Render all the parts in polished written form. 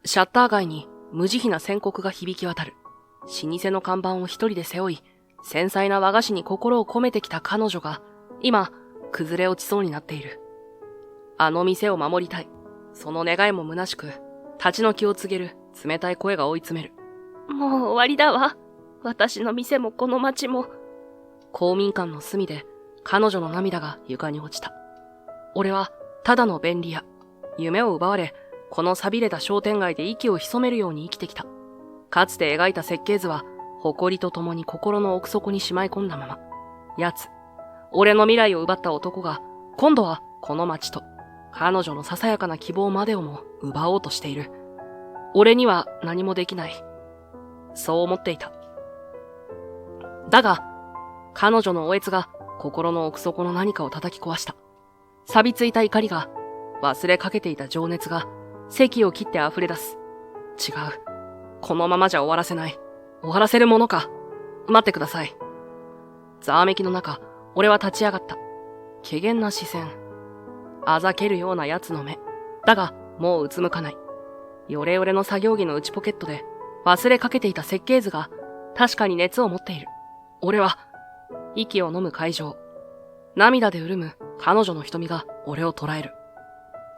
シャッター街に無慈悲な宣告が響き渡る。老舗の看板を一人で背負い、繊細な和菓子に心を込めてきた彼女が、今、崩れ落ちそうになっている。あの店を守りたい。その願いも虚しく、立ち退きを告げる冷たい声が追い詰める。もう終わりだわ。私の店もこの町も。公民館の隅で、彼女の涙が床に落ちた。俺は、ただの便利屋。夢を奪われ、この寂れた商店街で息を潜めるように生きてきた。かつて描いた設計図は、誇りとともに心の奥底にしまい込んだまま。奴、俺の未来を奪った男が、今度はこの街と、彼女のささやかな希望までをも奪おうとしている。俺には何もできない。そう思っていた。だが、彼女のおえつが心の奥底の何かを叩き壊した。錆びついた怒りが、忘れかけていた情熱が、堰を切って溢れ出す。違う。このままじゃ終わらせない。終わらせるものか。待ってください。ざわめきの中、俺は立ち上がった。怪訝な視線。あざけるような奴の目。だが、もううつむかない。ヨレヨレの作業着の内ポケットで、忘れかけていた設計図が、確かに熱を持っている。俺は、息を飲む会場。涙で潤む彼女の瞳が俺を捉える。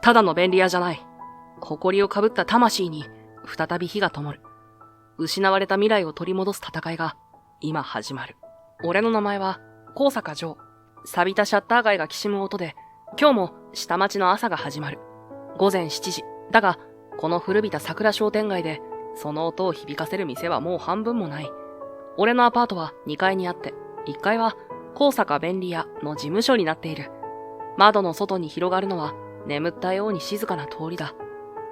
ただの便利屋じゃない。誇りをかぶった魂に、再び火が灯る。失われた未来を取り戻す戦いが、今始まる。俺の名前は、高坂城。錆びたシャッター街がきしむ音で、今日も下町の朝が始まる。午前7時。だが、この古びた桜商店街で、その音を響かせる店はもう半分もない。俺のアパートは2階にあって、1階は高坂便利屋の事務所になっている。窓の外に広がるのは眠ったように静かな通りだ。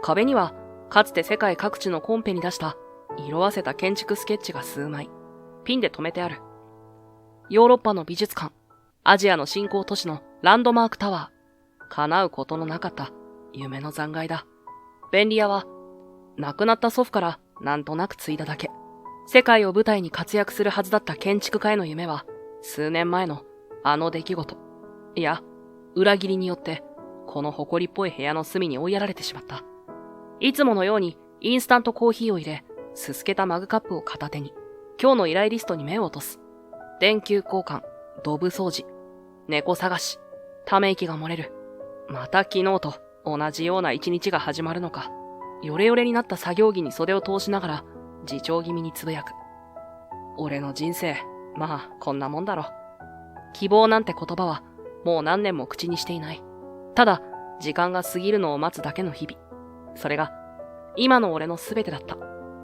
壁にはかつて世界各地のコンペに出した色あせた建築スケッチが数枚、ピンで留めてある。ヨーロッパの美術館、アジアの新興都市のランドマークタワー、叶うことのなかった夢の残骸だ。便利屋は亡くなった祖父からなんとなく継いだだけ。世界を舞台に活躍するはずだった建築家への夢は、数年前のあの出来事、いや、裏切りによって、この埃っぽい部屋の隅に追いやられてしまった。いつものようにインスタントコーヒーを入れ、すすけたマグカップを片手に、今日の依頼リストに目を落とす。電球交換、ドブ掃除、猫探し、ため息が漏れる。また昨日と同じような一日が始まるのか。ヨレヨレになった作業着に袖を通しながら、自重気味につぶやく。俺の人生、まあこんなもんだろ。希望なんて言葉はもう何年も口にしていない。ただ時間が過ぎるのを待つだけの日々。それが今の俺の全てだった。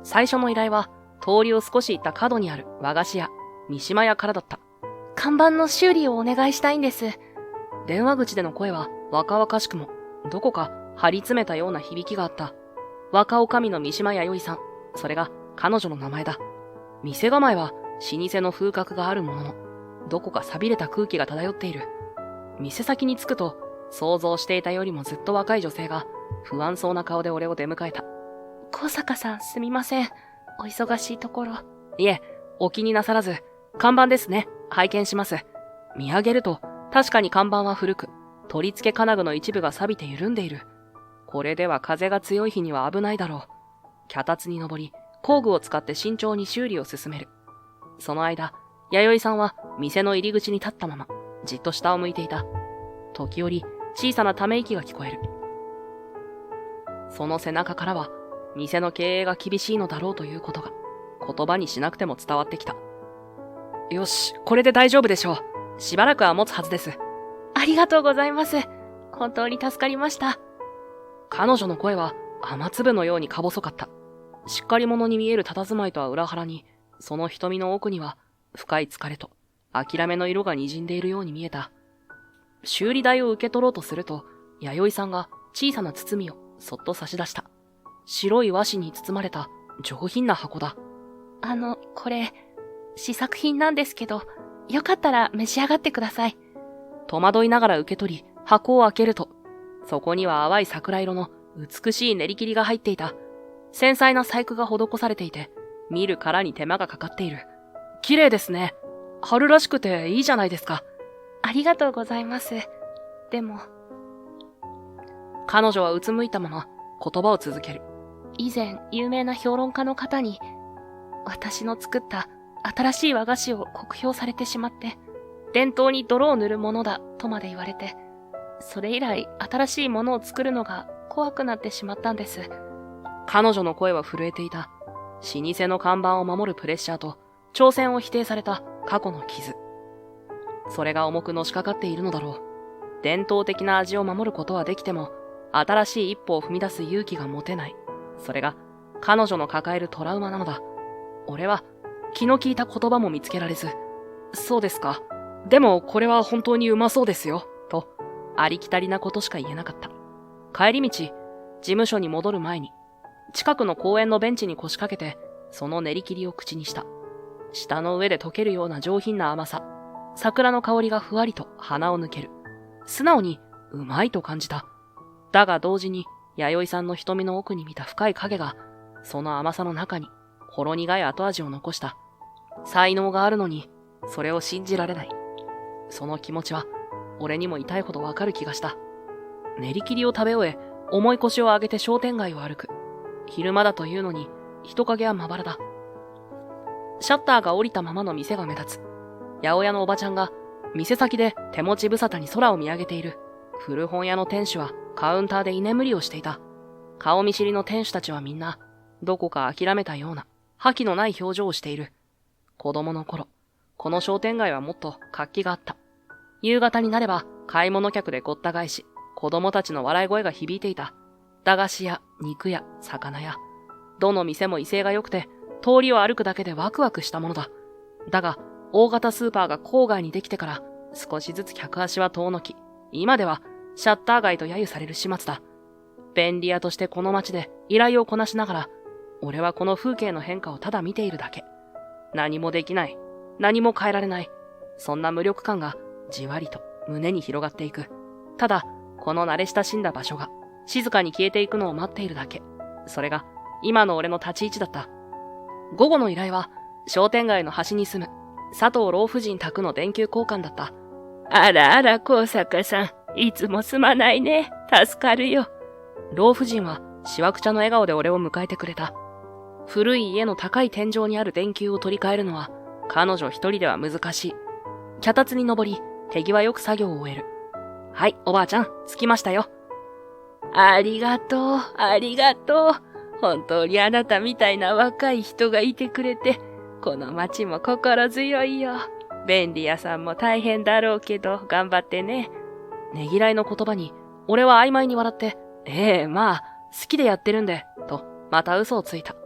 最初の依頼は通りを少し行った角にある和菓子屋、三島屋からだった。看板の修理をお願いしたいんです。電話口での声は若々しくも、どこか張り詰めたような響きがあった。若女将の三島弥生さん。それが彼女の名前だ。店構えは老舗の風格があるものの、どこか錆びれた空気が漂っている。店先に着くと、想像していたよりもずっと若い女性が不安そうな顔で俺を出迎えた。高坂さん、すみません。お忙しいところ。いえ、お気になさらず、看板ですね。拝見します。見上げると、確かに看板は古く、取り付け金具の一部が錆びて緩んでいる。これでは風が強い日には危ないだろう。脚立に登り、工具を使って慎重に修理を進める。その間、弥生さんは店の入り口に立ったまま、じっと下を向いていた。時折、小さなため息が聞こえる。その背中からは、店の経営が厳しいのだろうということが、言葉にしなくても伝わってきた。よし、これで大丈夫でしょう。しばらくは持つはずです。ありがとうございます。本当に助かりました。彼女の声は雨粒のようにか細かった。しっかり者に見える佇まいとは裏腹に、その瞳の奥には深い疲れと諦めの色が滲んでいるように見えた。修理代を受け取ろうとすると、弥生さんが小さな包みをそっと差し出した。白い和紙に包まれた上品な箱だ。これ、試作品なんですけど、よかったら召し上がってください。戸惑いながら受け取り、箱を開けると、そこには淡い桜色の美しい練り切りが入っていた。繊細な細工が施されていて、見るからに手間がかかっている。綺麗ですね。春らしくていいじゃないですか。ありがとうございます。でも。彼女はうつむいたまま言葉を続ける。以前有名な評論家の方に、私の作った新しい和菓子を酷評されてしまって、伝統に泥を塗るものだとまで言われて、それ以来新しいものを作るのが怖くなってしまったんです。彼女の声は震えていた。老舗の看板を守るプレッシャーと、挑戦を否定された過去の傷。それが重くのしかかっているのだろう。伝統的な味を守ることはできても、新しい一歩を踏み出す勇気が持てない。それが彼女の抱えるトラウマなのだ。俺は気の利いた言葉も見つけられず、そうですか。でもこれは本当にうまそうですよ。と、ありきたりなことしか言えなかった。帰り道、事務所に戻る前に、近くの公園のベンチに腰掛けて、その練り切りを口にした。舌の上で溶けるような上品な甘さ。桜の香りがふわりと鼻を抜ける。素直にうまいと感じた。だが同時に、弥生さんの瞳の奥に見た深い影が、その甘さの中に、ほろ苦い後味を残した。才能があるのに、それを信じられない。その気持ちは、俺にも痛いほどわかる気がした。練り切りを食べ終え、重い腰を上げて商店街を歩く。昼間だというのに、人影はまばらだ。シャッターが降りたままの店が目立つ。八百屋のおばちゃんが、店先で手持ち無沙汰に空を見上げている。古本屋の店主はカウンターで居眠りをしていた。顔見知りの店主たちはみんな、どこか諦めたような、覇気のない表情をしている。子供の頃、この商店街はもっと活気があった。夕方になれば買い物客でごった返し、子供たちの笑い声が響いていた。駄菓子屋、肉屋、魚屋。どの店も威勢が良くて、通りを歩くだけでワクワクしたものだ。だが、大型スーパーが郊外にできてから、少しずつ客足は遠のき、今ではシャッター街と揶揄される始末だ。便利屋としてこの街で依頼をこなしながら、俺はこの風景の変化をただ見ているだけ。何もできない。何も変えられない。そんな無力感がじわりと胸に広がっていく。ただ、この慣れ親しんだ場所が静かに消えていくのを待っているだけ。それが今の俺の立ち位置だった。午後の依頼は商店街の端に住む佐藤老婦人宅の電球交換だった。あらあら、高坂さん。いつもすまないね。助かるよ。老婦人はしわくちゃの笑顔で俺を迎えてくれた。古い家の高い天井にある電球を取り替えるのは彼女一人では難しい。脚立に登り、手際よく作業を終える。はい、おばあちゃん、着きましたよ。ありがとう、ありがとう。本当にあなたみたいな若い人がいてくれて、この町も心強いよ。便利屋さんも大変だろうけど、頑張ってね。ねぎらいの言葉に、俺は曖昧に笑って、まあ、好きでやってるんで、と、また嘘をついた。好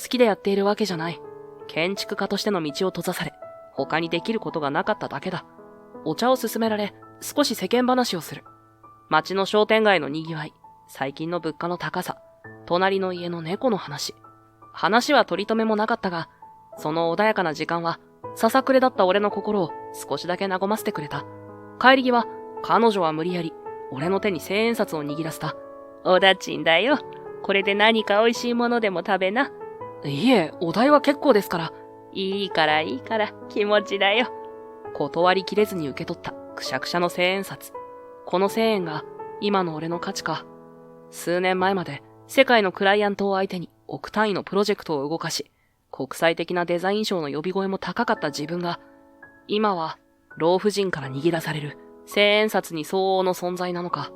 きでやっているわけじゃない。建築家としての道を閉ざされ、他にできることがなかっただけだ。お茶を勧められ、少し世間話をする。町の商店街の賑わい、最近の物価の高さ、隣の家の猫の話。話は取り留めもなかったが、その穏やかな時間は、ささくれだった俺の心を少しだけ和ませてくれた。帰り際、彼女は無理やり、俺の手に千円札を握らせた。おだちんだよ。これで何か美味しいものでも食べな。いえ、お代は結構ですから。いいから、気持ちだよ。断りきれずに受け取ったくしゃくしゃの千円札。この千円が今の俺の価値か。数年前まで世界のクライアントを相手に億単位のプロジェクトを動かし、国際的なデザイン賞の呼び声も高かった自分が、今は老婦人から握らされる千円札に相応の存在なのか。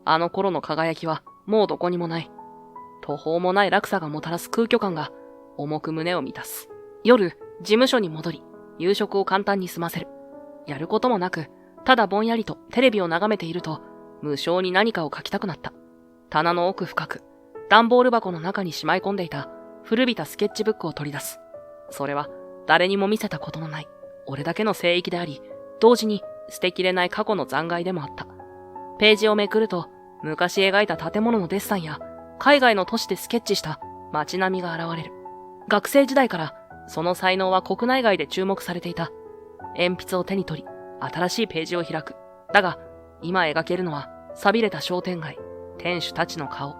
あの頃の輝きはもうどこにもない。途方もない落差がもたらす空虚感が重く胸を満たす。夜、事務所に戻り、夕食を簡単に済ませる。やることもなく、ただぼんやりとテレビを眺めていると、無性に何かを書きたくなった。棚の奥深く、段ボール箱の中にしまい込んでいた古びたスケッチブックを取り出す。それは誰にも見せたことのない、俺だけの聖域であり、同時に捨てきれない過去の残骸でもあった。ページをめくると、昔描いた建物のデッサンや、海外の都市でスケッチした街並みが現れる。学生時代から、その才能は国内外で注目されていた。鉛筆を手に取り、新しいページを開く。だが、今描けるのは、錆びれた商店街、店主たちの顔、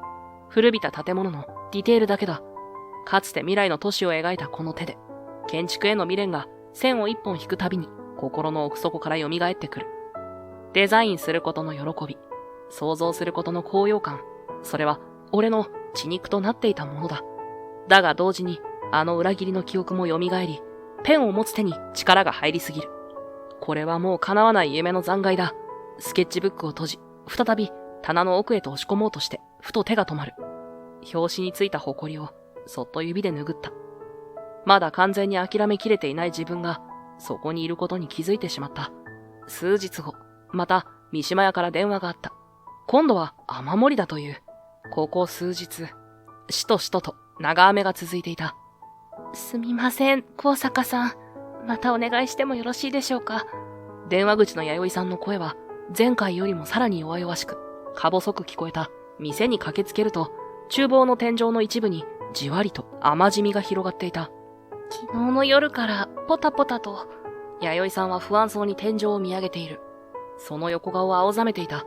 古びた建物のディテールだけだ。かつて未来の都市を描いたこの手で、建築への未練が線を一本引くたびに、心の奥底から蘇ってくる。デザインすることの喜び、想像することの高揚感、それは俺の血肉となっていたものだ。だが同時に、あの裏切りの記憶も蘇り、ペンを持つ手に力が入りすぎる。これはもう叶わない夢の残骸だ。スケッチブックを閉じ、再び棚の奥へと押し込もうとして、ふと手が止まる。表紙についた埃を、そっと指で拭った。まだ完全に諦めきれていない自分が、そこにいることに気づいてしまった。数日後、また、三島屋から電話があった。今度は雨漏りだという。ここ数日、しとしとと長雨が続いていた。すみません、高坂さん。またお願いしてもよろしいでしょうか。電話口の弥生さんの声は、前回よりもさらに弱々しく、か細く聞こえた。店に駆けつけると、厨房の天井の一部に、じわりと雨染みが広がっていた。昨日の夜からポタポタと。弥生さんは不安そうに天井を見上げている。その横顔は青ざめていた。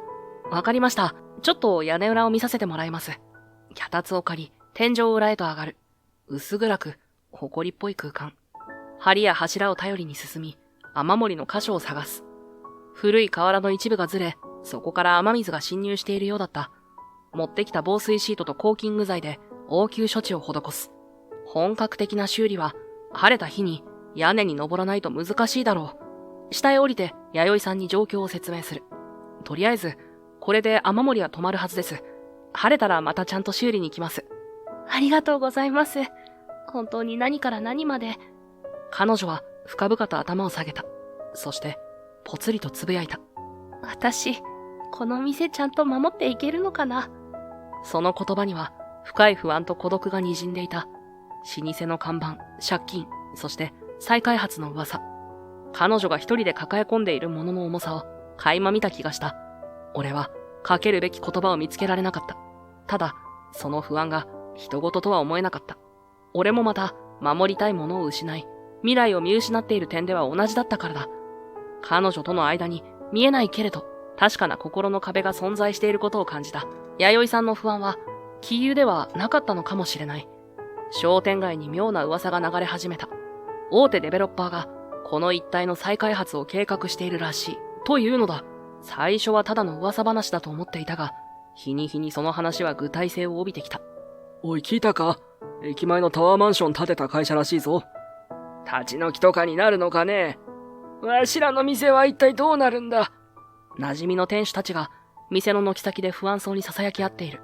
わかりました。ちょっと屋根裏を見させてもらいます。脚立を借り、天井裏へと上がる。薄暗く、埃っぽい空間。梁や柱を頼りに進み、雨漏りの箇所を探す。古い瓦の一部がずれ、そこから雨水が浸入しているようだった。持ってきた防水シートとコーキング剤で応急処置を施す。本格的な修理は、晴れた日に屋根に登らないと難しいだろう。下へ降りて弥生さんに状況を説明する。とりあえず、これで雨漏りは止まるはずです。晴れたらまたちゃんと修理に来ます。ありがとうございます。本当に何から何まで。彼女は深々と頭を下げた。そして、ぽつりとつぶやいた。私、この店ちゃんと守っていけるのかな。その言葉には、深い不安と孤独が滲んでいた。老舗の看板、借金、そして再開発の噂。彼女が一人で抱え込んでいるものの重さを垣間見た気がした。俺は、かけるべき言葉を見つけられなかった。ただ、その不安が人事とは思えなかった。俺もまた、守りたいものを失い、未来を見失っている点では同じだったからだ。彼女との間に見えないけれど、確かな心の壁が存在していることを感じた。弥生さんの不安は、杞憂ではなかったのかもしれない。商店街に妙な噂が流れ始めた。大手デベロッパーが、この一帯の再開発を計画しているらしい。というのだ。最初はただの噂話だと思っていたが、日に日にその話は具体性を帯びてきた。おい、聞いたか？駅前のタワーマンション建てた会社らしいぞ。立ち退きとかになるのかね？わしらの店は一体どうなるんだ？馴染みの店主たちが、店の軒先で不安そうに囁き合っている。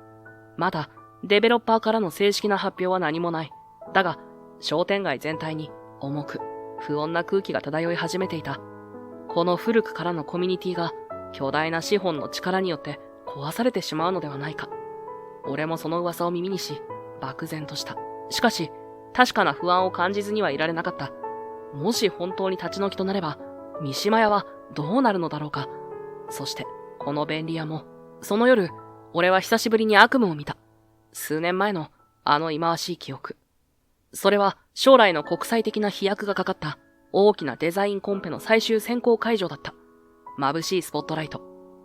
まだ、デベロッパーからの正式な発表は何もない。だが、商店街全体に重く、不穏な空気が漂い始めていた。この古くからのコミュニティが、巨大な資本の力によって壊されてしまうのではないか。俺もその噂を耳にし、漠然とした。しかし、確かな不安を感じずにはいられなかった。もし本当に立ち退きとなれば、三島屋はどうなるのだろうか。そして、この便利屋も、その夜、俺は久しぶりに悪夢を見た。数年前の、あの忌まわしい記憶。それは、将来の国際的な飛躍がかかった、大きなデザインコンペの最終選考会場だった。眩しいスポットライト、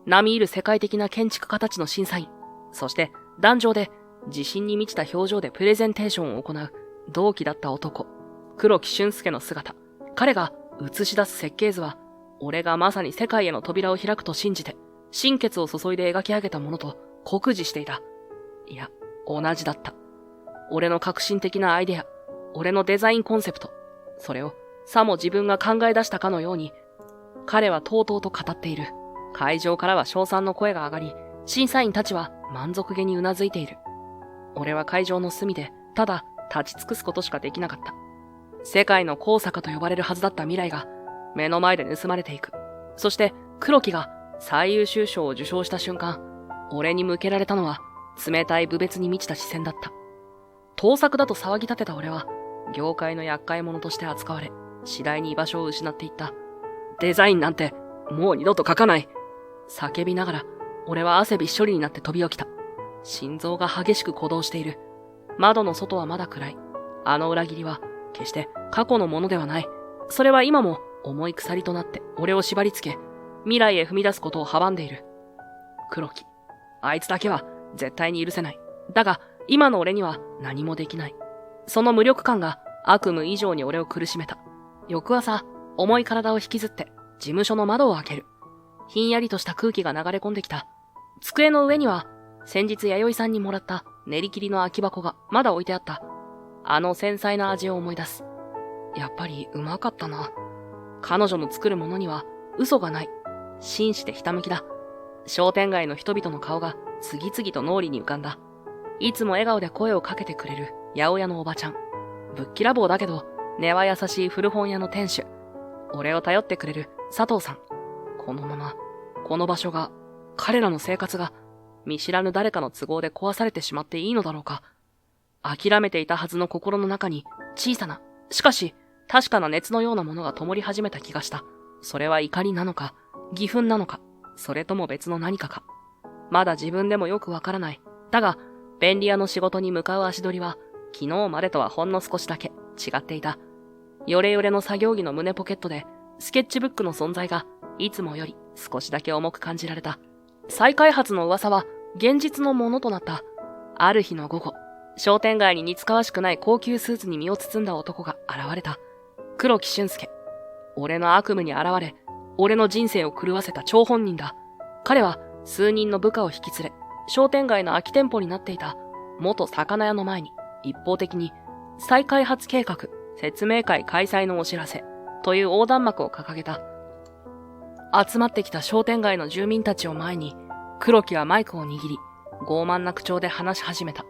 並みいる世界的な建築家たちの審査員、そして、壇上で、自信に満ちた表情でプレゼンテーションを行う、同期だった男、黒木俊介の姿。彼が映し出す設計図は、俺がまさに世界への扉を開くと信じて、心血を注いで描き上げたものと酷似していた。いや、同じだった。俺の革新的なアイデア、俺のデザインコンセプト、それをさも自分が考え出したかのように、彼はとうとうと語っている。会場からは称賛の声が上がり、審査員たちは満足げにうなずいている。俺は会場の隅で、ただ立ち尽くすことしかできなかった。世界の高坂と呼ばれるはずだった未来が、目の前で盗まれていく。そして、黒木が最優秀賞を受賞した瞬間、俺に向けられたのは、冷たい侮蔑に満ちた視線だった。盗作だと騒ぎ立てた俺は、業界の厄介者として扱われ、次第に居場所を失っていった。デザインなんて、もう二度と書かない。叫びながら、俺は汗びっしょりになって飛び起きた。心臓が激しく鼓動している。窓の外はまだ暗い。あの裏切りは、決して過去のものではない。それは今も重い鎖となって俺を縛り付け、未来へ踏み出すことを阻んでいる。黒木。あいつだけは絶対に許せない。だが、今の俺には何もできない。その無力感が悪夢以上に俺を苦しめた。翌朝、重い体を引きずって事務所の窓を開ける。ひんやりとした空気が流れ込んできた。机の上には、先日弥生さんにもらった練り切りの空き箱がまだ置いてあった。あの繊細な味を思い出す。やっぱりうまかったな。彼女の作るものには嘘がない。真摯でひたむきだ。商店街の人々の顔が次々と脳裏に浮かんだ。いつも笑顔で声をかけてくれる八百屋のおばちゃん。ぶっきらぼうだけど、根は優しい古本屋の店主。俺を頼ってくれる佐藤さん。このまま、この場所が、彼らの生活が、見知らぬ誰かの都合で壊されてしまっていいのだろうか。諦めていたはずの心の中に、小さな、しかし、確かな熱のようなものが灯り始めた気がした。それは怒りなのか、義憤なのか、それとも別の何かか。まだ自分でもよくわからない。だが、便利屋の仕事に向かう足取りは、昨日までとはほんの少しだけ違っていた。ヨレヨレの作業着の胸ポケットで、スケッチブックの存在が、いつもより少しだけ重く感じられた。再開発の噂は、現実のものとなった。ある日の午後、商店街に似つかわしくない高級スーツに身を包んだ男が現れた。黒木俊介。俺の悪夢に現れ、俺の人生を狂わせた張本人だ。彼は数人の部下を引き連れ、商店街の空き店舗になっていた元魚屋の前に一方的に再開発計画説明会開催のお知らせという横断幕を掲げた。集まってきた商店街の住民たちを前に黒木はマイクを握り傲慢な口調で話し始めた。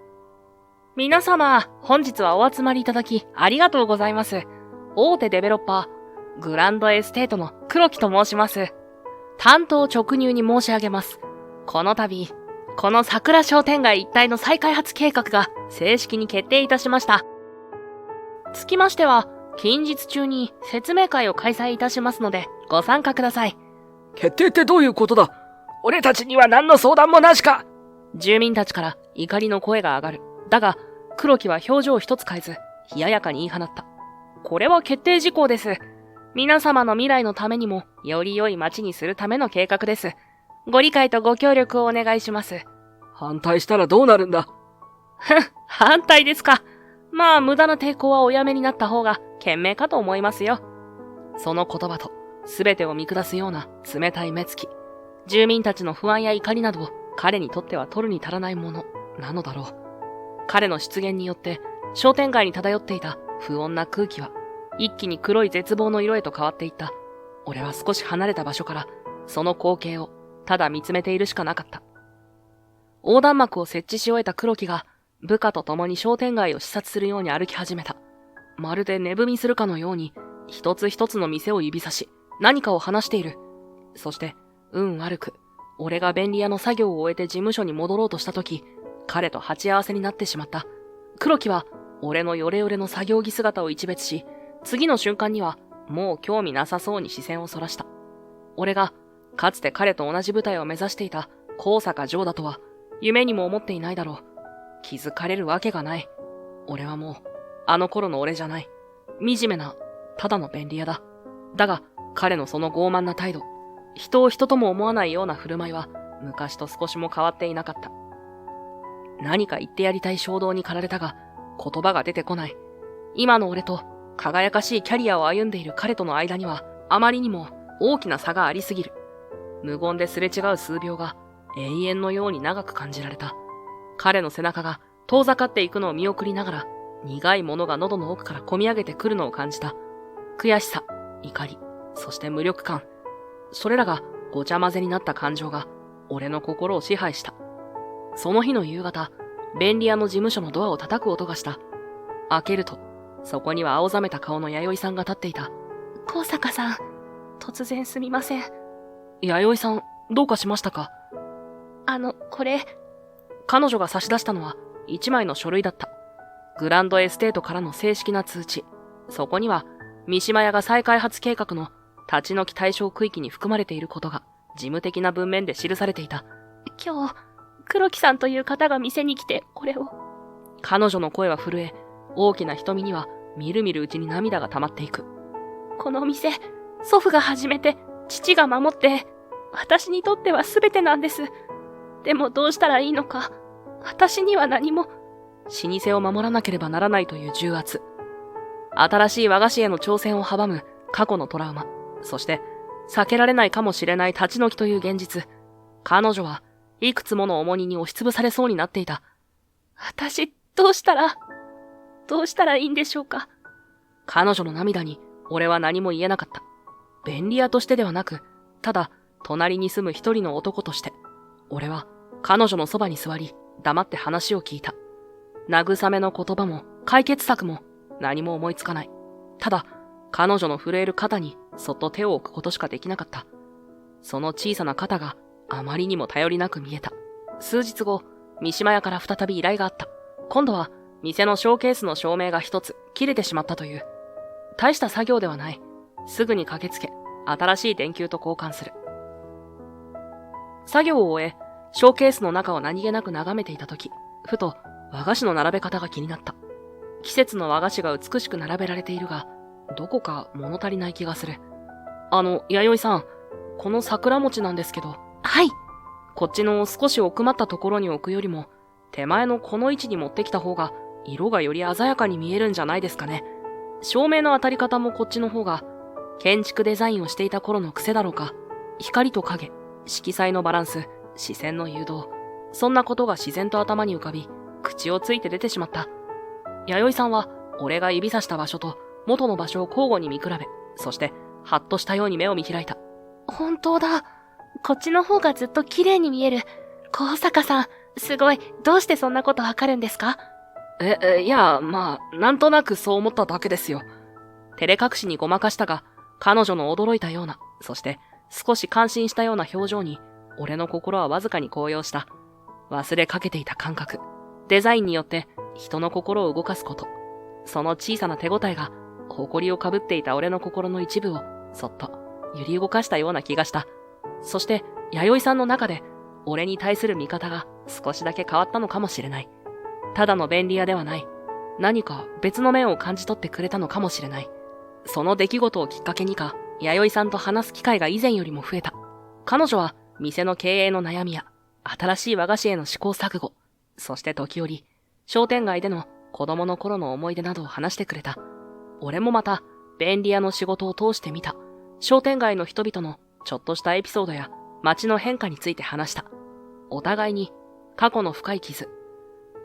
皆様、本日はお集まりいただきありがとうございます。大手デベロッパー、グランドエステートの黒木と申します。担当直入に申し上げます。この度、この桜商店街一帯の再開発計画が正式に決定いたしました。つきましては、近日中に説明会を開催いたしますので、ご参加ください。決定ってどういうことだ？俺たちには何の相談もなしか？住民たちから怒りの声が上がる。だが、黒木は表情一つ変えず、冷ややかに言い放った。これは決定事項です。皆様の未来のためにも、より良い街にするための計画です。ご理解とご協力をお願いします。反対したらどうなるんだ？反対ですか。まあ、無駄な抵抗はおやめになった方が賢明かと思いますよ。その言葉と、すべてを見下すような冷たい目つき。住民たちの不安や怒りなど、彼にとっては取るに足らないもの、なのだろう。彼の出現によって、商店街に漂っていた不穏な空気は、一気に黒い絶望の色へと変わっていった。俺は少し離れた場所から、その光景を、ただ見つめているしかなかった。横断幕を設置し終えた黒木が、部下と共に商店街を視察するように歩き始めた。まるで寝踏みするかのように、一つ一つの店を指さし、何かを話している。そして、運悪く、俺が便利屋の作業を終えて事務所に戻ろうとしたとき、彼と鉢合わせになってしまった。黒木は、俺のヨレヨレの作業着姿を一別し、次の瞬間には、もう興味なさそうに視線をそらした。俺が、かつて彼と同じ舞台を目指していた高坂城だとは、夢にも思っていないだろう。気づかれるわけがない。俺はもう、あの頃の俺じゃない。惨めな、ただの便利屋だ。だが、彼のその傲慢な態度、人を人とも思わないような振る舞いは、昔と少しも変わっていなかった。何か言ってやりたい衝動に駆られたが、言葉が出てこない。今の俺と、輝かしいキャリアを歩んでいる彼との間には、あまりにも大きな差がありすぎる。無言ですれ違う数秒が、永遠のように長く感じられた。彼の背中が遠ざかっていくのを見送りながら、苦いものが喉の奥から込み上げてくるのを感じた。悔しさ、怒り、そして無力感。それらがごちゃ混ぜになった感情が、俺の心を支配した。その日の夕方、便利屋の事務所のドアを叩く音がした。開けると、そこには青ざめた顔の弥生さんが立っていた。高坂さん、突然すみません。弥生さん、どうかしましたか？これ。彼女が差し出したのは一枚の書類だった。グランドエステートからの正式な通知。そこには、三島屋が再開発計画の立ち退き対象区域に含まれていることが事務的な文面で記されていた。今日、黒木さんという方が店に来てこれを。彼女の声は震え、大きな瞳にはみるみるうちに涙が溜まっていく。この店、祖父が始めて、父が守って、私にとっては全てなんです。でもどうしたらいいのか、私には何も。老舗を守らなければならないという重圧。新しい和菓子への挑戦を阻む過去のトラウマ。そして、避けられないかもしれない立ち退きという現実。彼女はいくつもの重荷に押しつぶされそうになっていた。私、どうしたらいいんでしょうか。彼女の涙に俺は何も言えなかった。便利屋としてではなく、ただ隣に住む一人の男として、俺は彼女のそばに座り、黙って話を聞いた。慰めの言葉も解決策も何も思いつかない。ただ、彼女の震える肩にそっと手を置くことしかできなかった。その小さな肩があまりにも頼りなく見えた。数日後、三島屋から再び依頼があった。今度は店のショーケースの照明が一つ切れてしまったという。大した作業ではない。すぐに駆けつけ、新しい電球と交換する。作業を終え、ショーケースの中を何気なく眺めていたとき、ふと和菓子の並べ方が気になった。季節の和菓子が美しく並べられているが、どこか物足りない気がする。弥生さん、この桜餅なんですけど。はい。こっちの少し奥まったところに置くよりも、手前のこの位置に持ってきた方が、色がより鮮やかに見えるんじゃないですかね。照明の当たり方もこっちの方が、建築デザインをしていた頃の癖だろうか。光と影、色彩のバランス、視線の誘導。そんなことが自然と頭に浮かび、口をついて出てしまった。弥生さんは、俺が指さした場所と元の場所を交互に見比べ、そして、はっとしたように目を見開いた。本当だ。こっちの方がずっと綺麗に見える。高坂さん、すごい。どうしてそんなことわかるんですか？いや、まあ、なんとなくそう思っただけですよ。照れ隠しにごまかしたが、彼女の驚いたような、そして少し感心したような表情に、俺の心はわずかに高揚した。忘れかけていた感覚。デザインによって人の心を動かすこと。その小さな手応えが、誇りをかぶっていた俺の心の一部を、そっと揺り動かしたような気がした。そして、弥生さんの中で、俺に対する見方が少しだけ変わったのかもしれない。ただの便利屋ではない。何か別の面を感じ取ってくれたのかもしれない。その出来事をきっかけにか、弥生さんと話す機会が以前よりも増えた。彼女は店の経営の悩みや、新しい和菓子への試行錯誤、そして時折、商店街での子供の頃の思い出などを話してくれた。俺もまた、便利屋の仕事を通して見た。商店街の人々のちょっとしたエピソードや街の変化について話した。お互いに過去の深い傷、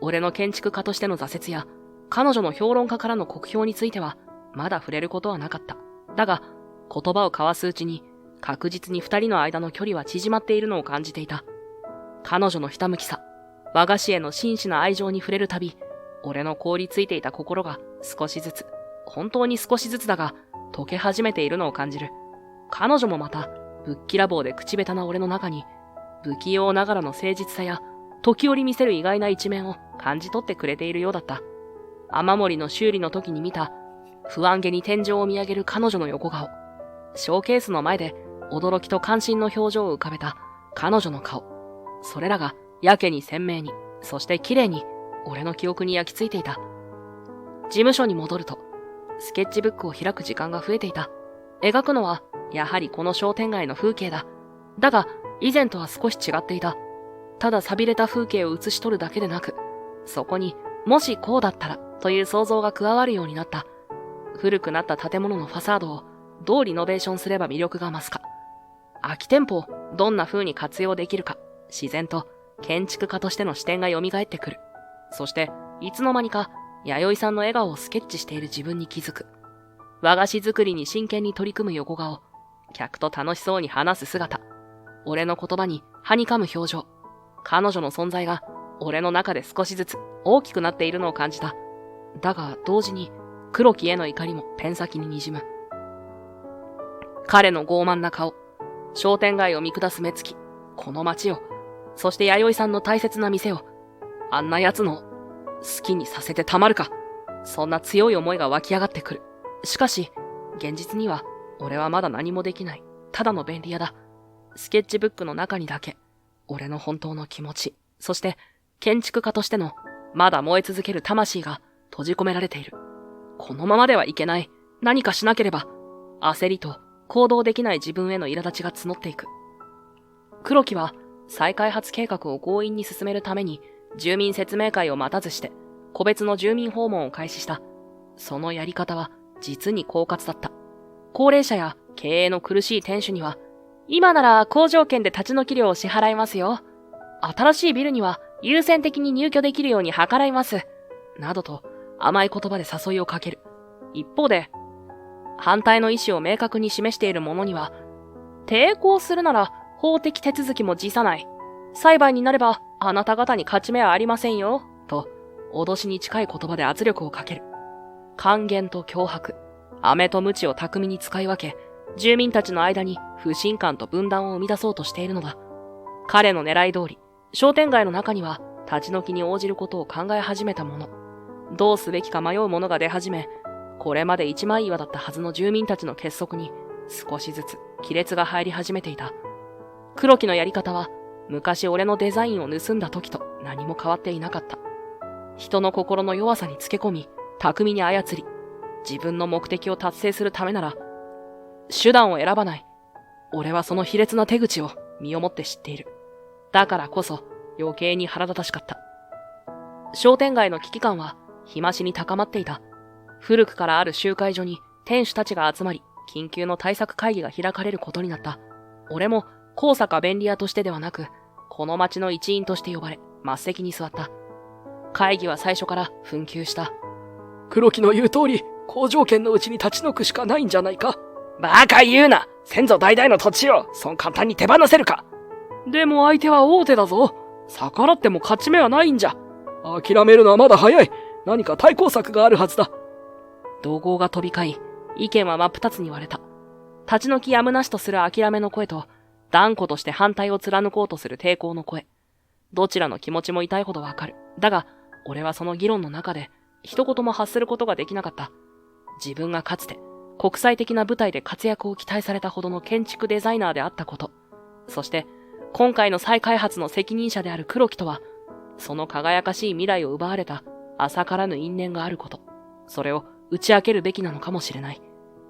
俺の建築家としての挫折や彼女の評論家からの酷評についてはまだ触れることはなかった。だが言葉を交わすうちに確実に二人の間の距離は縮まっているのを感じていた。彼女のひたむきさ、和菓子への真摯な愛情に触れるたび、俺の凍りついていた心が少しずつ、本当に少しずつだが溶け始めているのを感じる。彼女もまたぶっきらぼうで口下手な俺の中に不器用ながらの誠実さや時折見せる意外な一面を感じ取ってくれているようだった。雨漏りの修理の時に見た不安げに天井を見上げる彼女の横顔、ショーケースの前で驚きと関心の表情を浮かべた彼女の顔、それらがやけに鮮明に、そして綺麗に俺の記憶に焼き付いていた。事務所に戻るとスケッチブックを開く時間が増えていた。描くのはやはりこの商店街の風景だ。だが以前とは少し違っていた。ただ寂れた風景を写し取るだけでなく、そこにもしこうだったらという想像が加わるようになった。古くなった建物のファサードをどうリノベーションすれば魅力が増すか。空き店舗をどんな風に活用できるか、自然と建築家としての視点が蘇ってくる。そしていつの間にか弥生さんの笑顔をスケッチしている自分に気づく。和菓子作りに真剣に取り組む横顔、客と楽しそうに話す姿、俺の言葉にはにかむ表情、彼女の存在が俺の中で少しずつ大きくなっているのを感じた。だが同時に黒木への怒りもペン先に滲む。彼の傲慢な顔、商店街を見下す目つき、この街を、そして弥生さんの大切な店を、あんな奴の好きにさせてたまるか。そんな強い思いが湧き上がってくる。しかし、現実には俺はまだ何もできない。ただの便利屋だ。スケッチブックの中にだけ、俺の本当の気持ち、そして建築家としてのまだ燃え続ける魂が閉じ込められている。このままではいけない。何かしなければ。焦りと行動できない自分への苛立ちが募っていく。黒木は再開発計画を強引に進めるために住民説明会を待たずして個別の住民訪問を開始した。そのやり方は実に狡猾だった。高齢者や経営の苦しい店主には、今なら好条件で立ち退き料を支払いますよ。新しいビルには優先的に入居できるように計らいます。などと甘い言葉で誘いをかける。一方で、反対の意思を明確に示している者には、抵抗するなら法的手続きも辞さない。裁判になればあなた方に勝ち目はありませんよ。と、脅しに近い言葉で圧力をかける。還元と脅迫、飴と鞭を巧みに使い分け、住民たちの間に不信感と分断を生み出そうとしているのだ。彼の狙い通り、商店街の中には立ち退きに応じることを考え始めた者、どうすべきか迷う者が出始め、これまで一枚岩だったはずの住民たちの結束に少しずつ亀裂が入り始めていた。黒木のやり方は昔俺のデザインを盗んだ時と何も変わっていなかった。人の心の弱さにつけ込み、巧みに操り、自分の目的を達成するためなら手段を選ばない。俺はその卑劣な手口を身をもって知っている。だからこそ余計に腹立たしかった。商店街の危機感は日増しに高まっていた。古くからある集会所に店主たちが集まり、緊急の対策会議が開かれることになった。俺も高坂便利屋としてではなく、この町の一員として呼ばれ、末席に座った。会議は最初から紛糾した。黒木の言う通り、好条件のうちに立ち退くしかないんじゃないか。バカ言うな。先祖代々の土地をそう簡単に手放せるか。でも相手は大手だぞ。逆らっても勝ち目はないんじゃ。諦めるのはまだ早い。何か対抗策があるはずだ。怒号が飛び交い、意見は真っ二つに割れた。立ち退きやむなしとする諦めの声と、断固として反対を貫こうとする抵抗の声。どちらの気持ちも痛いほどわかる。だが、俺はその議論の中で、一言も発することができなかった。自分がかつて、国際的な舞台で活躍を期待されたほどの建築デザイナーであったこと。そして、今回の再開発の責任者である黒木とは、その輝かしい未来を奪われた浅からぬ因縁があること。それを打ち明けるべきなのかもしれない。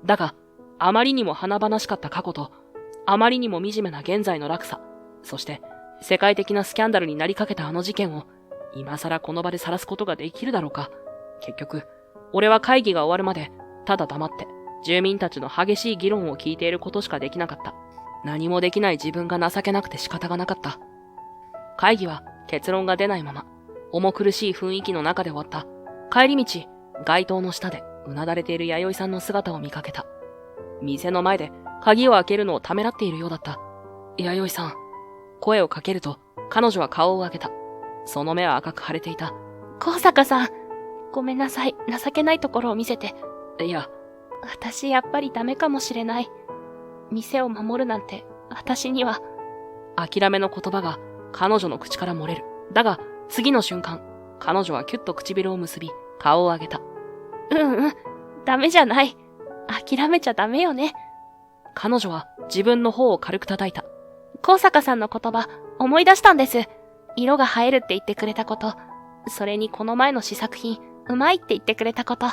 だが、あまりにも華々しかった過去と、あまりにも惨めな現在の落差、そして世界的なスキャンダルになりかけたあの事件を、今更この場で晒すことができるだろうか。結局、俺は会議が終わるまで、ただ黙って、住民たちの激しい議論を聞いていることしかできなかった。何もできない自分が情けなくて仕方がなかった。会議は結論が出ないまま、重苦しい雰囲気の中で終わった。帰り道、街灯の下でうなだれている弥生さんの姿を見かけた。店の前で鍵を開けるのをためらっているようだった。弥生さん。声をかけると、彼女は顔を上げた。その目は赤く腫れていた。高坂さん、ごめんなさい。情けないところを見せて。いや、私やっぱりダメかもしれない。店を守るなんて、私には。諦めの言葉が彼女の口から漏れる。だが、次の瞬間、彼女はキュッと唇を結び、顔を上げた。ダメじゃない。諦めちゃダメよね。彼女は自分の方を軽く叩いた。高坂さんの言葉、思い出したんです。色が映えるって言ってくれたこと。それにこの前の試作品、うまいって言ってくれたこと。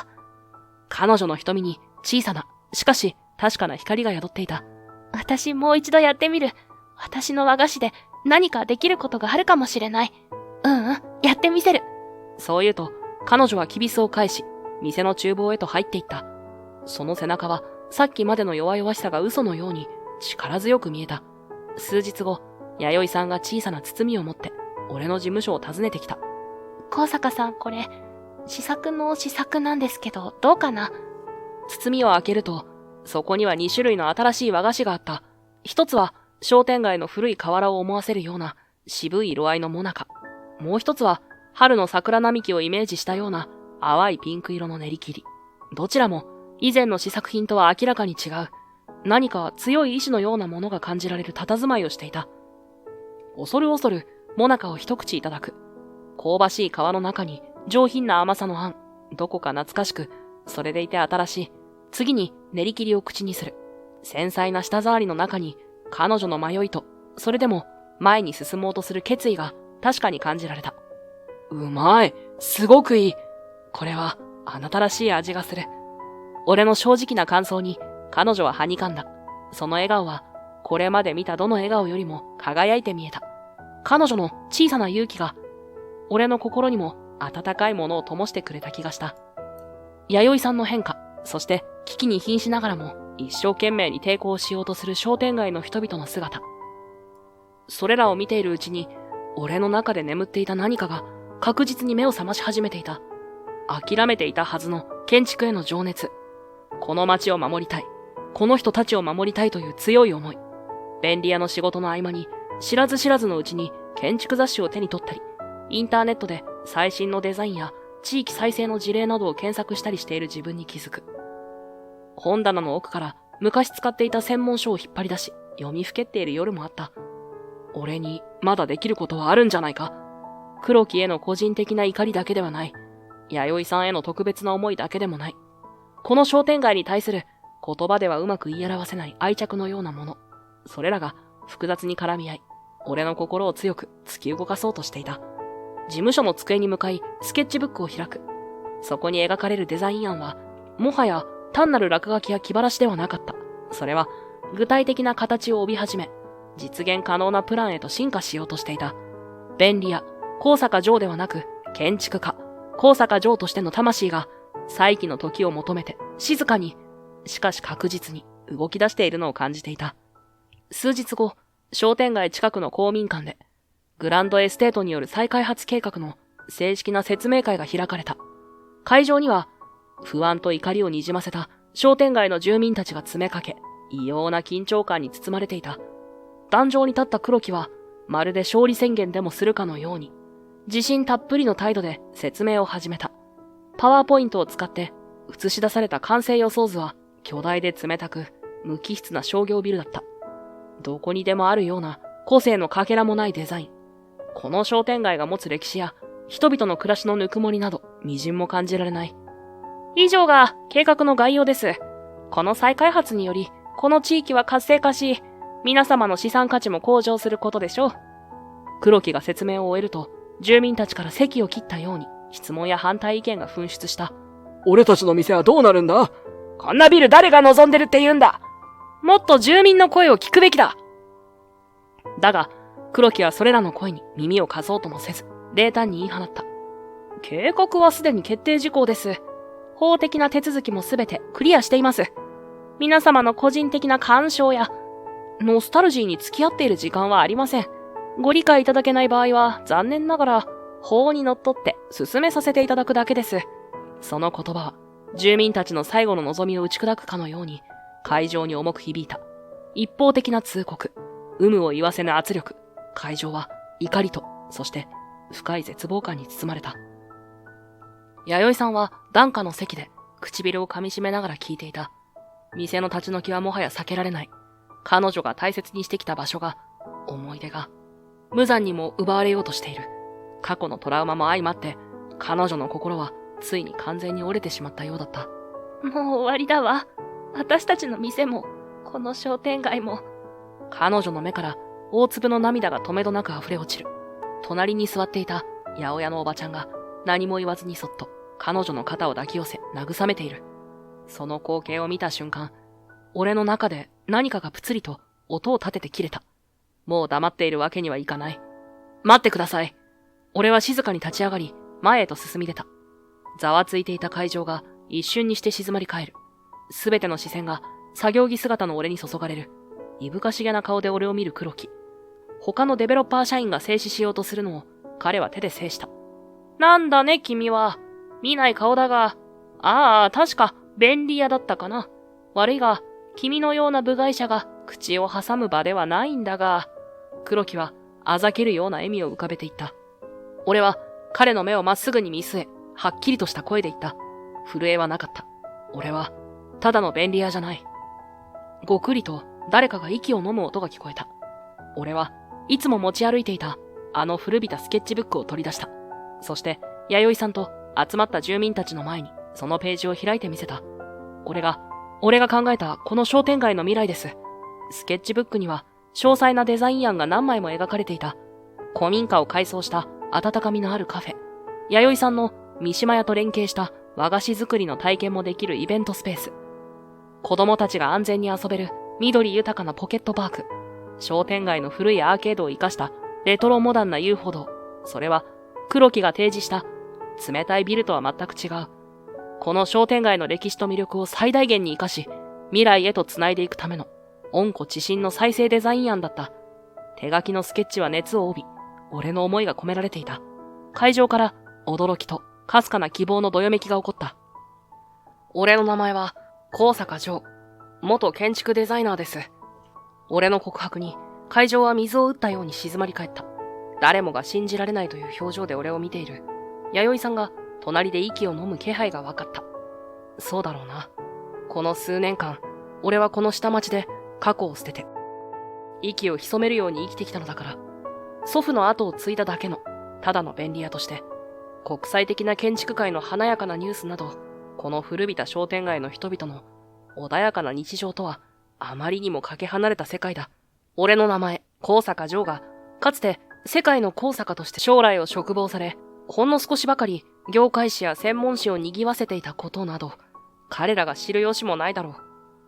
彼女の瞳に小さな、しかし確かな光が宿っていた。私もう一度やってみる。私の和菓子で何かできることがあるかもしれない。やってみせる。そう言うと、彼女はきびすを返し、店の厨房へと入っていった。その背中は、さっきまでの弱々しさが嘘のように力強く見えた。数日後、弥生さんが小さな包みを持って、俺の事務所を訪ねてきた。高坂さん、これ、試作の試作なんですけど、どうかな？包みを開けると、そこには2種類の新しい和菓子があった。一つは、商店街の古い瓦を思わせるような渋い色合いのもなか。もう一つは、春の桜並木をイメージしたような淡いピンク色の練り切り。どちらも、以前の試作品とは明らかに違う。何か強い意志のようなものが感じられる佇まいをしていた。恐る恐る、もなかを一口いただく。香ばしい皮の中に上品な甘さのあん。どこか懐かしく、それでいて新しい。次に練り切りを口にする。繊細な舌触りの中に彼女の迷いと、それでも前に進もうとする決意が確かに感じられた。うまい。すごくいい。これはあなたらしい味がする。俺の正直な感想に彼女ははにかんだ。その笑顔はこれまで見たどの笑顔よりも輝いて見えた。彼女の小さな勇気が俺の心にも温かいものを灯してくれた気がした。弥生さんの変化、そして危機に瀕しながらも一生懸命に抵抗しようとする商店街の人々の姿。それらを見ているうちに俺の中で眠っていた何かが確実に目を覚まし始めていた。諦めていたはずの建築への情熱。この街を守りたい。この人たちを守りたいという強い思い。便利屋の仕事の合間に、知らず知らずのうちに建築雑誌を手に取ったり、インターネットで最新のデザインや地域再生の事例などを検索したりしている自分に気づく。本棚の奥から昔使っていた専門書を引っ張り出し、読みふけっている夜もあった。俺にまだできることはあるんじゃないか。黒木への個人的な怒りだけではない。弥生さんへの特別な思いだけでもない。この商店街に対する言葉ではうまく言い表せない愛着のようなもの。それらが複雑に絡み合い、俺の心を強く突き動かそうとしていた。事務所の机に向かいスケッチブックを開く。そこに描かれるデザイン案は、もはや単なる落書きや気晴らしではなかった。それは具体的な形を帯び始め、実現可能なプランへと進化しようとしていた。便利屋、高坂城ではなく、建築家、高坂城としての魂が、再起の時を求めて、静かに、しかし確実に動き出しているのを感じていた。数日後、商店街近くの公民館で、グランドエステートによる再開発計画の正式な説明会が開かれた。会場には、不安と怒りをにじませた商店街の住民たちが詰めかけ、異様な緊張感に包まれていた。壇上に立った黒木は、まるで勝利宣言でもするかのように、自信たっぷりの態度で説明を始めた。パワーポイントを使って映し出された完成予想図は、巨大で冷たく、無機質な商業ビルだった。どこにでもあるような個性のかけらもないデザイン。この商店街が持つ歴史や人々の暮らしのぬくもりなど、微塵も感じられない。以上が計画の概要です。この再開発により、この地域は活性化し、皆様の資産価値も向上することでしょう。黒木が説明を終えると、住民たちから席を切ったように、質問や反対意見が噴出した。俺たちの店はどうなるんだ？こんなビル誰が望んでるって言うんだ。もっと住民の声を聞くべきだ。だが、黒木はそれらの声に耳を貸そうともせず、冷淡に言い放った。計画はすでに決定事項です。法的な手続きもすべてクリアしています。皆様の個人的な干渉や、ノスタルジーに付き合っている時間はありません。ご理解いただけない場合は、残念ながら、法にのっとって進めさせていただくだけです。その言葉は、住民たちの最後の望みを打ち砕くかのように、会場に重く響いた。一方的な通告、有無を言わせぬ圧力、会場は怒りと、そして深い絶望感に包まれた。弥生さんは檀家の席で唇を噛み締めながら聞いていた。店の立ち退きはもはや避けられない。彼女が大切にしてきた場所が、思い出が、無残にも奪われようとしている。過去のトラウマも相まって、彼女の心はついに完全に折れてしまったようだった。もう終わりだわ。私たちの店も、この商店街も。彼女の目から大粒の涙がとめどなく溢れ落ちる。隣に座っていた八百屋のおばちゃんが何も言わずにそっと彼女の肩を抱き寄せ慰めている。その光景を見た瞬間、俺の中で何かがぷつりと音を立てて切れた。もう黙っているわけにはいかない。待ってください。俺は静かに立ち上がり、前へと進み出た。ざわついていた会場が一瞬にして静まり返る。すべての視線が作業着姿の俺に注がれる。いぶかしげな顔で俺を見る黒木。他のデベロッパー社員が制止しようとするのを彼は手で制した。なんだね君は。見ない顔だが。ああ、確か便利屋だったかな。悪いが、君のような部外者が口を挟む場ではないんだが。黒木はあざけるような笑みを浮かべていった。俺は彼の目をまっすぐに見据え、はっきりとした声で言った。震えはなかった。俺はただの便利屋じゃない。ごくりと誰かが息を飲む音が聞こえた。俺はいつも持ち歩いていたあの古びたスケッチブックを取り出した。そして弥生さんと集まった住民たちの前にそのページを開いてみせた。俺が考えたこの商店街の未来です。スケッチブックには詳細なデザイン案が何枚も描かれていた。古民家を改装した温かみのあるカフェ。弥生さんの三島屋と連携した和菓子作りの体験もできるイベントスペース。子供たちが安全に遊べる緑豊かなポケットパーク。商店街の古いアーケードを生かしたレトロモダンな遊歩道。それは黒木が提示した冷たいビルとは全く違う。この商店街の歴史と魅力を最大限に生かし、未来へと繋いでいくための温故知新の再生デザイン案だった。手書きのスケッチは熱を帯び、俺の思いが込められていた。会場から驚きとかすかな希望のどよめきが起こった。俺の名前は高坂城、元建築デザイナーです。俺の告白に会場は水を打ったように静まり返った。誰もが信じられないという表情で俺を見ている弥生さんが隣で息を飲む気配が分かった。そうだろうな。この数年間、俺はこの下町で過去を捨てて、息を潜めるように生きてきたのだから、祖父の後を継いだだけの、ただの便利屋として、国際的な建築界の華やかなニュースなど、この古びた商店街の人々の穏やかな日常とは、あまりにもかけ離れた世界だ。俺の名前、高坂城が、かつて世界の高坂として将来を嘱望され、ほんの少しばかり業界誌や専門誌を賑わせていたことなど、彼らが知る由もないだろう。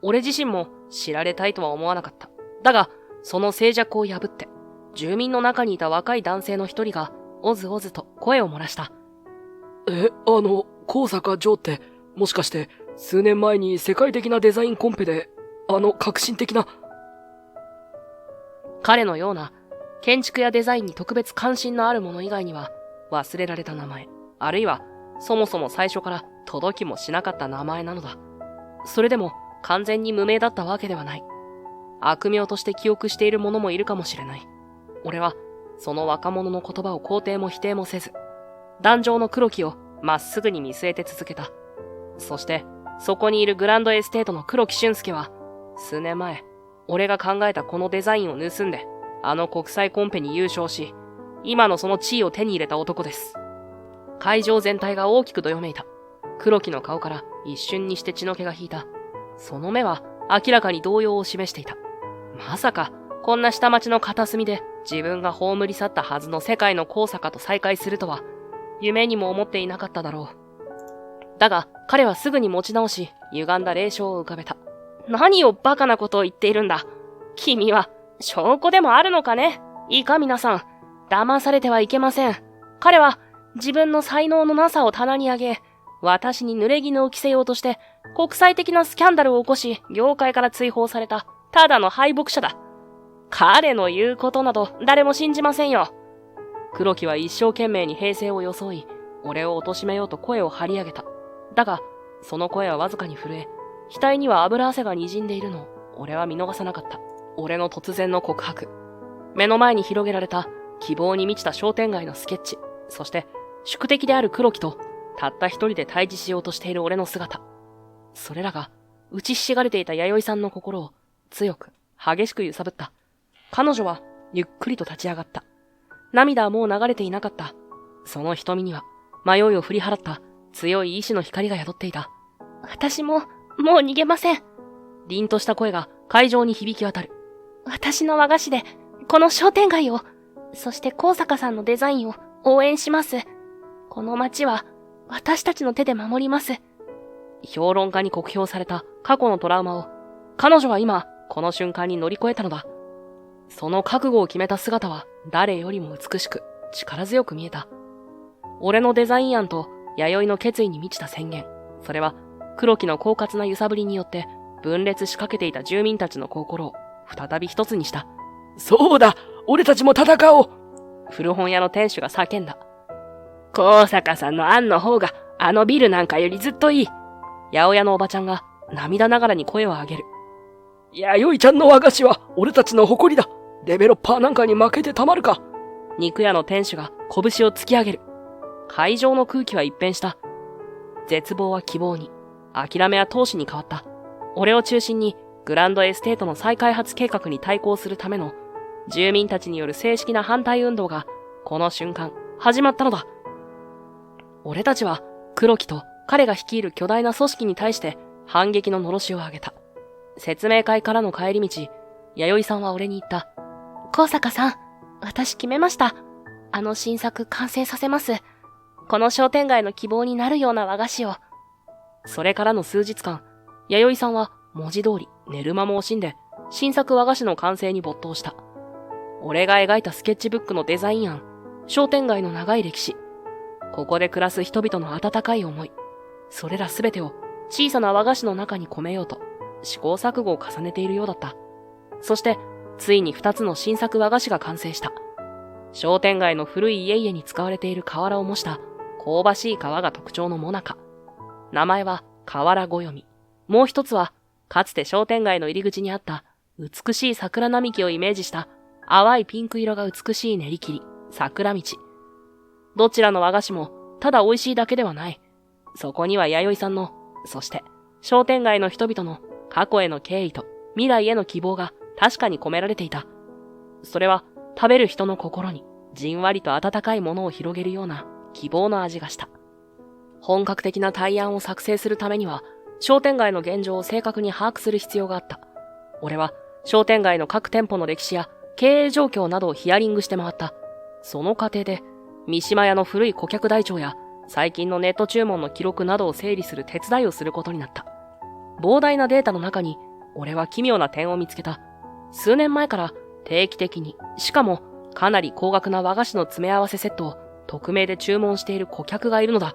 俺自身も知られたいとは思わなかった。だが、その静寂を破って、住民の中にいた若い男性の一人が、おずおずと声を漏らした。高坂城って、もしかして、数年前に世界的なデザインコンペで、革新的な。彼のような、建築やデザインに特別関心のあるもの以外には、忘れられた名前、あるいは、そもそも最初から届きもしなかった名前なのだ。それでも、完全に無名だったわけではない。悪名として記憶している者もいるかもしれない。俺は、その若者の言葉を肯定も否定もせず、壇上の黒木をまっすぐに見据えて続けた。そして、そこにいるグランドエステートの黒木俊介は、数年前、俺が考えたこのデザインを盗んで、国際コンペに優勝し、今のその地位を手に入れた男です。会場全体が大きくどよめいた。黒木の顔から一瞬にして血の気が引いた。その目は明らかに動揺を示していた。まさか、こんな下町の片隅で自分が葬り去ったはずの世界の高坂と再会するとは、夢にも思っていなかっただろう。だが、彼はすぐに持ち直し、歪んだ霊笑を浮かべた。何をバカなことを言っているんだ。君は、証拠でもあるのかね。いいか皆さん。騙されてはいけません。彼は、自分の才能のなさを棚に上げ、私に濡れ衣を着せようとして、国際的なスキャンダルを起こし、業界から追放された、ただの敗北者だ。彼の言うことなど、誰も信じませんよ。黒木は一生懸命に平静を装い、俺を貶めようと声を張り上げた。だが、その声はわずかに震え、額には油汗が滲んでいるのを、俺は見逃さなかった。俺の突然の告白。目の前に広げられた、希望に満ちた商店街のスケッチ。そして、宿敵である黒木と、たった一人で対峙しようとしている俺の姿。それらが、打ちひしがれていた弥生さんの心を、強く、激しく揺さぶった。彼女は、ゆっくりと立ち上がった。涙はもう流れていなかった。その瞳には、迷いを振り払った、強い意志の光が宿っていた。私も、もう逃げません。凛とした声が会場に響き渡る。私の和菓子で、この商店街を、そして高坂さんのデザインを応援します。この街は、私たちの手で守ります。評論家に酷評された過去のトラウマを、彼女は今、この瞬間に乗り越えたのだ。その覚悟を決めた姿は、誰よりも美しく、力強く見えた。俺のデザイン案と、弥生の決意に満ちた宣言。それは、黒木の狡猾な揺さぶりによって、分裂しかけていた住民たちの心を、再び一つにした。そうだ、俺たちも戦おう。古本屋の店主が叫んだ。高坂さんの案の方が、あのビルなんかよりずっといい。八百屋のおばちゃんが、涙ながらに声を上げる。弥生ちゃんの和菓子は、俺たちの誇りだ。デベロッパーなんかに負けてたまるか。肉屋の店主が拳を突き上げる。会場の空気は一変した。絶望は希望に、諦めは闘志に変わった。俺を中心にグランドエステートの再開発計画に対抗するための住民たちによる正式な反対運動がこの瞬間始まったのだ。俺たちは黒木と彼が率いる巨大な組織に対して反撃ののろしを上げた。説明会からの帰り道、弥生さんは俺に言った。高坂さん、私決めました。新作完成させます。この商店街の希望になるような和菓子を。それからの数日間、弥生さんは文字通り寝る間も惜しんで新作和菓子の完成に没頭した。俺が描いたスケッチブックのデザイン案、商店街の長い歴史、ここで暮らす人々の温かい思い、それらすべてを小さな和菓子の中に込めようと試行錯誤を重ねているようだった。そして、ついに2つの新作和菓子が完成した。商店街の古い家々に使われている瓦を模した香ばしい皮が特徴のモナカ。名前は瓦暦。もう一つは、かつて商店街の入り口にあった美しい桜並木をイメージした淡いピンク色が美しい練り切り、桜道。どちらの和菓子もただ美味しいだけではない。そこには弥生さんの、そして商店街の人々の過去への敬意と未来への希望が確かに込められていた。それは食べる人の心にじんわりと温かいものを広げるような希望の味がした。本格的な対案を作成するためには商店街の現状を正確に把握する必要があった。俺は商店街の各店舗の歴史や経営状況などをヒアリングして回った。その過程で三島屋の古い顧客台帳や最近のネット注文の記録などを整理する手伝いをすることになった。膨大なデータの中に俺は奇妙な点を見つけた。数年前から定期的に、しかもかなり高額な和菓子の詰め合わせセットを匿名で注文している顧客がいるのだ。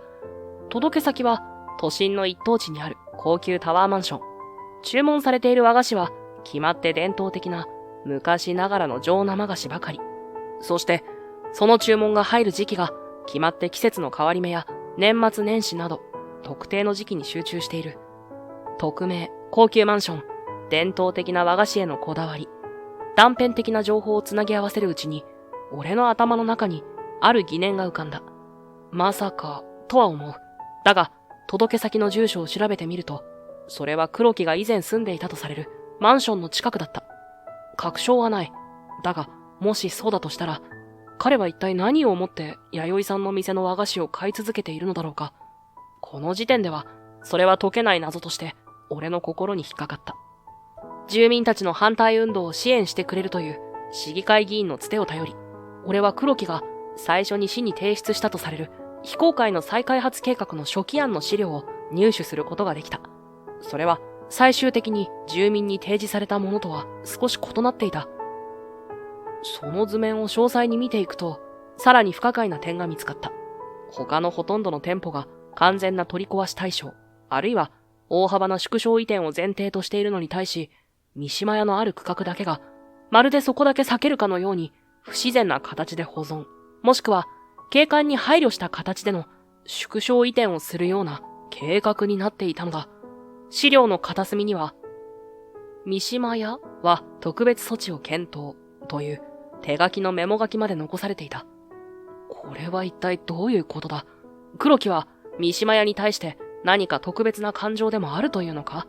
届け先は都心の一等地にある高級タワーマンション。注文されている和菓子は決まって伝統的な昔ながらの上生菓子ばかり。そしてその注文が入る時期が決まって季節の変わり目や年末年始など特定の時期に集中している。匿名、高級マンション、伝統的な和菓子へのこだわり、断片的な情報をつなぎ合わせるうちに、俺の頭の中にある疑念が浮かんだ。まさか、とは思う。だが、届け先の住所を調べてみると、それは黒木が以前住んでいたとされるマンションの近くだった。確証はない。だが、もしそうだとしたら、彼は一体何を思って弥生さんの店の和菓子を買い続けているのだろうか。この時点では、それは解けない謎として、俺の心に引っかかった。住民たちの反対運動を支援してくれるという市議会議員のつてを頼り、俺は黒木が最初に市に提出したとされる非公開の再開発計画の初期案の資料を入手することができた。それは最終的に住民に提示されたものとは少し異なっていた。その図面を詳細に見ていくと、さらに不可解な点が見つかった。他のほとんどの店舗が完全な取り壊し対象、あるいは大幅な縮小移転を前提としているのに対し、三島屋のある区画だけが、まるでそこだけ避けるかのように不自然な形で保存、もしくは景観に配慮した形での縮小移転をするような計画になっていたのだ。資料の片隅には、三島屋は特別措置を検討という手書きのメモ書きまで残されていた。これは一体どういうことだ？黒木は三島屋に対して何か特別な感情でもあるというのか？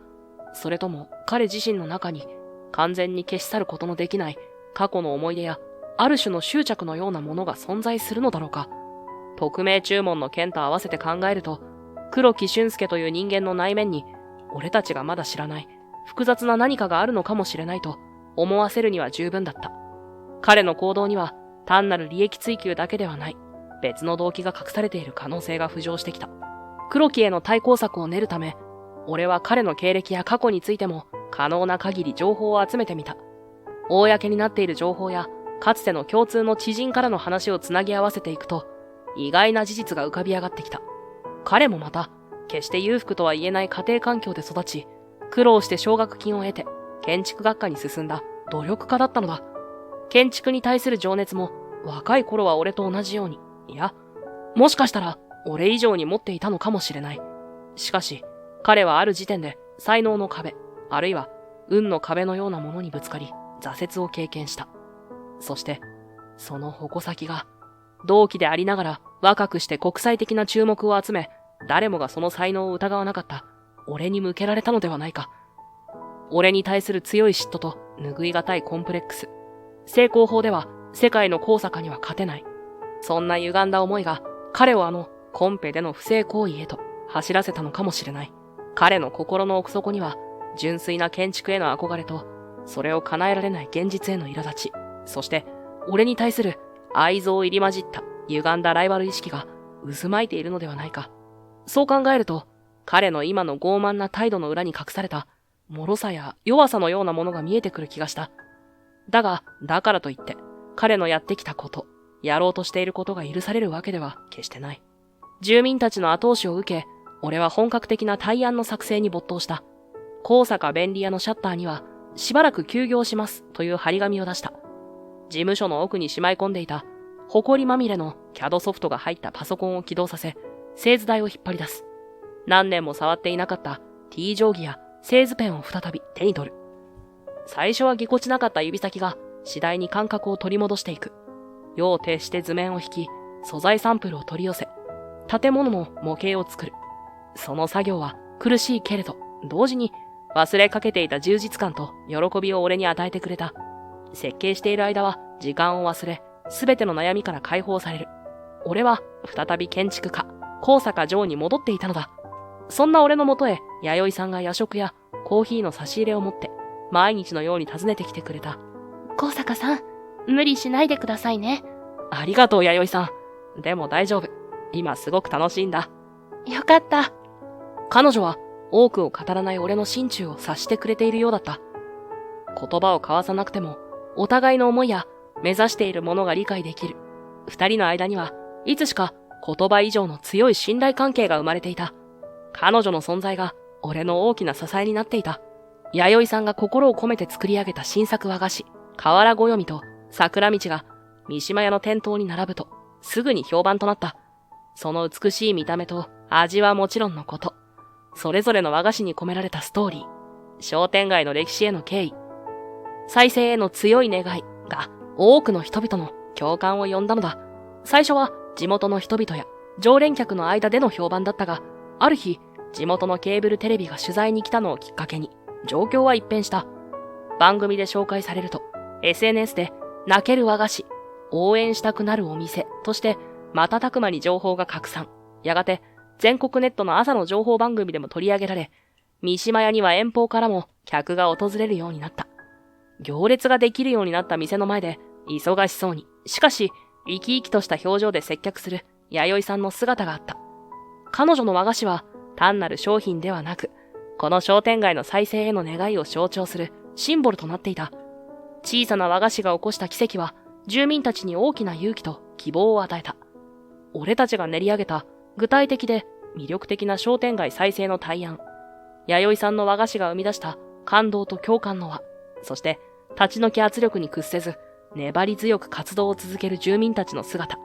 それとも彼自身の中に完全に消し去ることのできない過去の思い出やある種の執着のようなものが存在するのだろうか？匿名注文の件と合わせて考えると、黒木俊介という人間の内面に俺たちがまだ知らない複雑な何かがあるのかもしれないと思わせるには十分だった。彼の行動には単なる利益追求だけではない別の動機が隠されている可能性が浮上してきた。黒木への対抗策を練るため、俺は彼の経歴や過去についても可能な限り情報を集めてみた。公になっている情報やかつての共通の知人からの話をつなぎ合わせていくと、意外な事実が浮かび上がってきた。彼もまた決して裕福とは言えない家庭環境で育ち、苦労して奨学金を得て建築学科に進んだ努力家だったのだ。建築に対する情熱も若い頃は俺と同じように、いや、もしかしたら俺以上に持っていたのかもしれない。しかし彼はある時点で才能の壁、あるいは運の壁のようなものにぶつかり挫折を経験した。そしてその矛先が同期でありながら若くして国際的な注目を集め、誰もがその才能を疑わなかった俺に向けられたのではないか。俺に対する強い嫉妬と拭いがたいコンプレックス。成功法では世界の高坂には勝てない。そんな歪んだ思いが彼をあのコンペでの不正行為へと走らせたのかもしれない。彼の心の奥底には純粋な建築への憧れと、それを叶えられない現実への苛立ち、そして俺に対する愛憎入り混じった歪んだライバル意識が渦巻いているのではないか。そう考えると、彼の今の傲慢な態度の裏に隠された脆さや弱さのようなものが見えてくる気がした。だが、だからといって、彼のやってきたこと、やろうとしていることが許されるわけでは決してない。住民たちの後押しを受け、俺は本格的な対案の作成に没頭した。高坂便利屋のシャッターには、しばらく休業しますという張り紙を出した。事務所の奥にしまい込んでいた埃まみれの CAD ソフトが入ったパソコンを起動させ、製図台を引っ張り出す。何年も触っていなかった T 定規や製図ペンを再び手に取る。最初はぎこちなかった指先が次第に感覚を取り戻していく。夜を徹して図面を引き、素材サンプルを取り寄せ、建物の模型を作る。その作業は苦しいけれど、同時に忘れかけていた充実感と喜びを俺に与えてくれた。設計している間は時間を忘れ、すべての悩みから解放される。俺は再び建築家、高坂城に戻っていたのだ。そんな俺のもとへ、弥生さんが夜食やコーヒーの差し入れを持って、毎日のように訪ねてきてくれた。高坂さん、無理しないでくださいね。ありがとう、弥生さん。でも大丈夫。今すごく楽しいんだ。よかった。彼女は多くを語らない俺の心中を察してくれているようだった。言葉を交わさなくても、お互いの思いや目指しているものが理解できる。二人の間にはいつしか言葉以上の強い信頼関係が生まれていた。彼女の存在が俺の大きな支えになっていた。弥生さんが心を込めて作り上げた新作和菓子、瓦ごよみと桜道が三島屋の店頭に並ぶとすぐに評判となった。その美しい見た目と味はもちろんのこと。それぞれの和菓子に込められたストーリー、商店街の歴史への敬意、再生への強い願いが多くの人々の共感を呼んだのだ。最初は地元の人々や常連客の間での評判だったが、ある日、地元のケーブルテレビが取材に来たのをきっかけに、状況は一変した。番組で紹介されると、SNS で泣ける和菓子、応援したくなるお店として、瞬く間に情報が拡散。やがて、全国ネットの朝の情報番組でも取り上げられ、三島屋には遠方からも客が訪れるようになった。行列ができるようになった店の前で、忙しそうに、しかし、生き生きとした表情で接客する弥生さんの姿があった。彼女の和菓子は単なる商品ではなく、この商店街の再生への願いを象徴するシンボルとなっていた。小さな和菓子が起こした奇跡は、住民たちに大きな勇気と希望を与えた。俺たちが練り上げた具体的で魅力的な商店街再生の対案。弥生さんの和菓子が生み出した感動と共感の輪。そして、立ち退き圧力に屈せず、粘り強く活動を続ける住民たちの姿。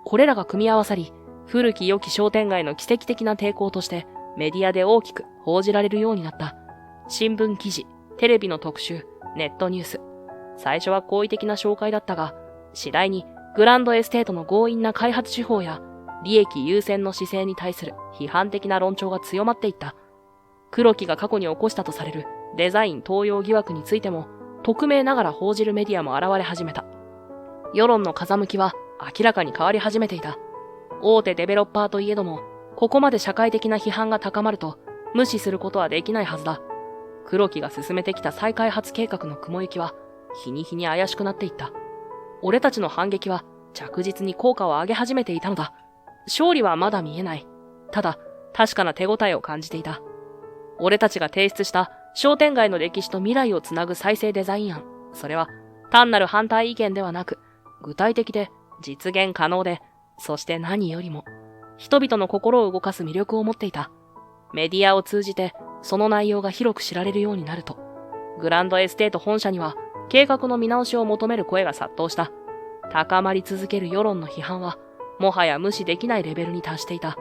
これらが組み合わさり、古き良き商店街の奇跡的な抵抗としてメディアで大きく報じられるようになった。新聞記事、テレビの特集、ネットニュース。最初は好意的な紹介だったが、次第にグランドエステートの強引な開発手法や利益優先の姿勢に対する批判的な論調が強まっていった。黒木が過去に起こしたとされるデザイン盗用疑惑についても、匿名ながら報じるメディアも現れ始めた。世論の風向きは明らかに変わり始めていた。大手デベロッパーといえども、ここまで社会的な批判が高まると無視することはできないはずだ。黒木が進めてきた再開発計画の雲行きは日に日に怪しくなっていった。俺たちの反撃は着実に効果を上げ始めていたのだ。勝利はまだ見えない。ただ、確かな手応えを感じていた。俺たちが提出した商店街の歴史と未来をつなぐ再生デザイン案。それは単なる反対意見ではなく、具体的で実現可能で、そして何よりも、人々の心を動かす魅力を持っていた。メディアを通じて、その内容が広く知られるようになると、グランドエステート本社には、計画の見直しを求める声が殺到した。高まり続ける世論の批判は、もはや無視できないレベルに達していた。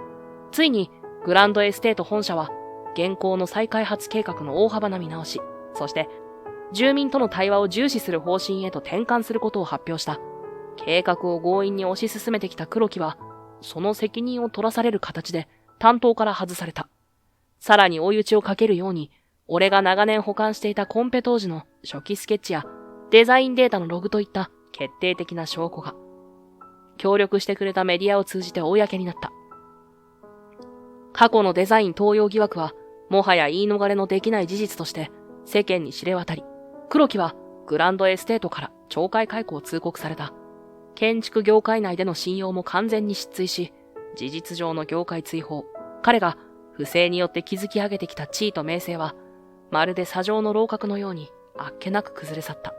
ついに、グランドエステート本社は、現行の再開発計画の大幅な見直し、そして、住民との対話を重視する方針へと転換することを発表した。計画を強引に推し進めてきた黒木は、その責任を取らされる形で担当から外された。さらに追い打ちをかけるように、俺が長年保管していたコンペ当時の初期スケッチやデザインデータのログといった決定的な証拠が、協力してくれたメディアを通じて公になった。過去のデザイン盗用疑惑は、もはや言い逃れのできない事実として世間に知れ渡り、黒木はグランドエステートから懲戒解雇を通告された。建築業界内での信用も完全に失墜し、事実上の業界追放。彼が不正によって築き上げてきた地位と名声は、まるで砂上の楼閣のようにあっけなく崩れ去った。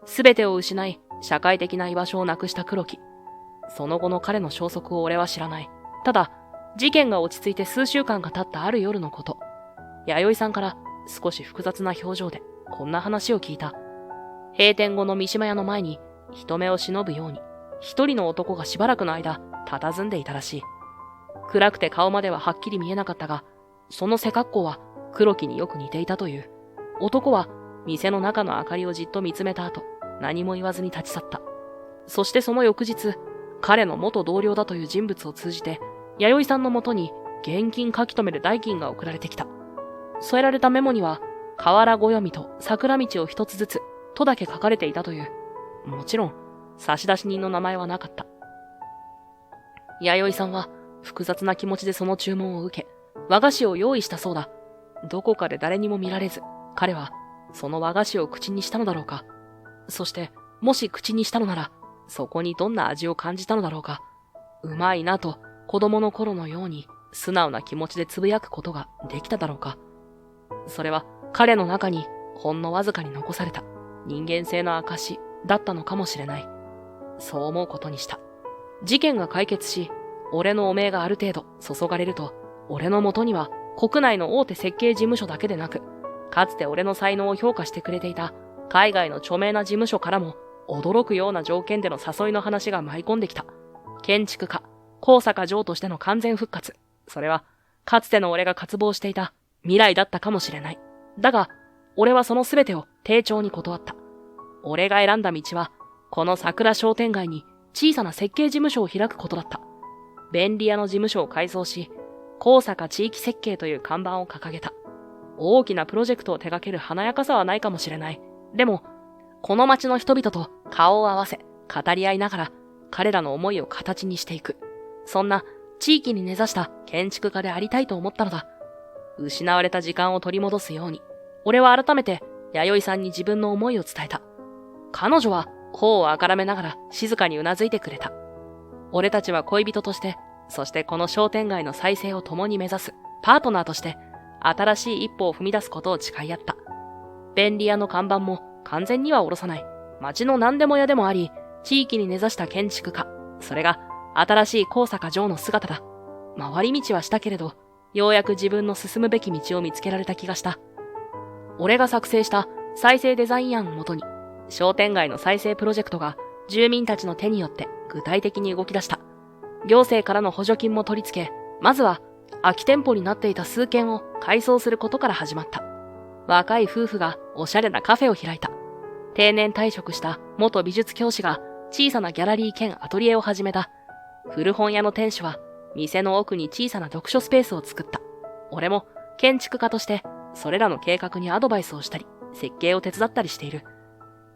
すべてを失い、社会的な居場所をなくした黒木。その後の彼の消息を俺は知らない。ただ、事件が落ち着いて数週間が経ったある夜のこと。弥生さんから少し複雑な表情でこんな話を聞いた。閉店後の三島屋の前に人目を忍ぶように、一人の男がしばらくの間、佇んでいたらしい。暗くて顔までははっきり見えなかったが、その背格好は黒木によく似ていたという。男は店の中の明かりをじっと見つめた後、何も言わずに立ち去った。そしてその翌日、彼の元同僚だという人物を通じて、弥生さんのもとに現金書き留める代金が送られてきた。添えられたメモには、河原暦と桜道を一つずつ、とだけ書かれていたという。もちろん、差出人の名前はなかった。弥生さんは複雑な気持ちでその注文を受け、和菓子を用意したそうだ。どこかで誰にも見られず、彼はその和菓子を口にしたのだろうか。そして、もし口にしたのなら、そこにどんな味を感じたのだろうか。うまいなと子供の頃のように素直な気持ちでつぶやくことができただろうか。それは彼の中にほんのわずかに残された人間性の証だったのかもしれない。そう思うことにした。事件が解決し、俺の汚名がある程度注がれると、俺の元には国内の大手設計事務所だけでなく、かつて俺の才能を評価してくれていた海外の著名な事務所からも驚くような条件での誘いの話が舞い込んできた。建築家、高坂城としての完全復活。それは、かつての俺が渇望していた未来だったかもしれない。だが、俺はその全てを丁重に断った。俺が選んだ道は、この桜商店街に小さな設計事務所を開くことだった。便利屋の事務所を改装し、高坂地域設計という看板を掲げた。大きなプロジェクトを手掛ける華やかさはないかもしれない。でも、この街の人々と顔を合わせ、語り合いながら、彼らの思いを形にしていく。そんな地域に根ざした建築家でありたいと思ったのだ。失われた時間を取り戻すように、俺は改めて弥生さんに自分の思いを伝えた。彼女は頬をあからめながら静かにうなずいてくれた。俺たちは恋人として、そしてこの商店街の再生を共に目指すパートナーとして、新しい一歩を踏み出すことを誓い合った。便利屋の看板も完全には下ろさない。街の何でも屋でもあり、地域に根ざした建築家。それが新しい高坂城の姿だ。回り道はしたけれど、ようやく自分の進むべき道を見つけられた気がした。俺が作成した再生デザイン案をもとに、商店街の再生プロジェクトが住民たちの手によって具体的に動き出した。行政からの補助金も取り付け、まずは空き店舗になっていた数軒を改装することから始まった。若い夫婦がおしゃれなカフェを開いた。定年退職した元美術教師が小さなギャラリー兼アトリエを始めた。古本屋の店主は店の奥に小さな読書スペースを作った。俺も建築家としてそれらの計画にアドバイスをしたり、設計を手伝ったりしている。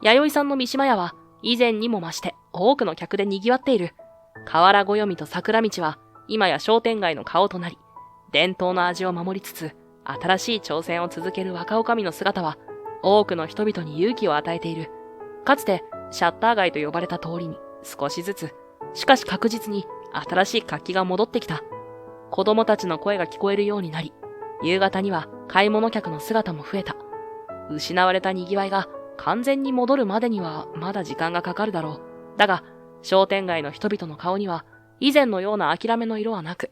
弥生さんの三島屋は以前にも増して多くの客で賑わっている。河原暦と桜道は今や商店街の顔となり、伝統の味を守りつつ、新しい挑戦を続ける若女将の姿は多くの人々に勇気を与えている。かつてシャッター街と呼ばれた通りに少しずつ、しかし確実に新しい活気が戻ってきた。子供たちの声が聞こえるようになり、夕方には買い物客の姿も増えた。失われた賑わいが完全に戻るまでにはまだ時間がかかるだろう。だが、商店街の人々の顔には以前のような諦めの色はなく、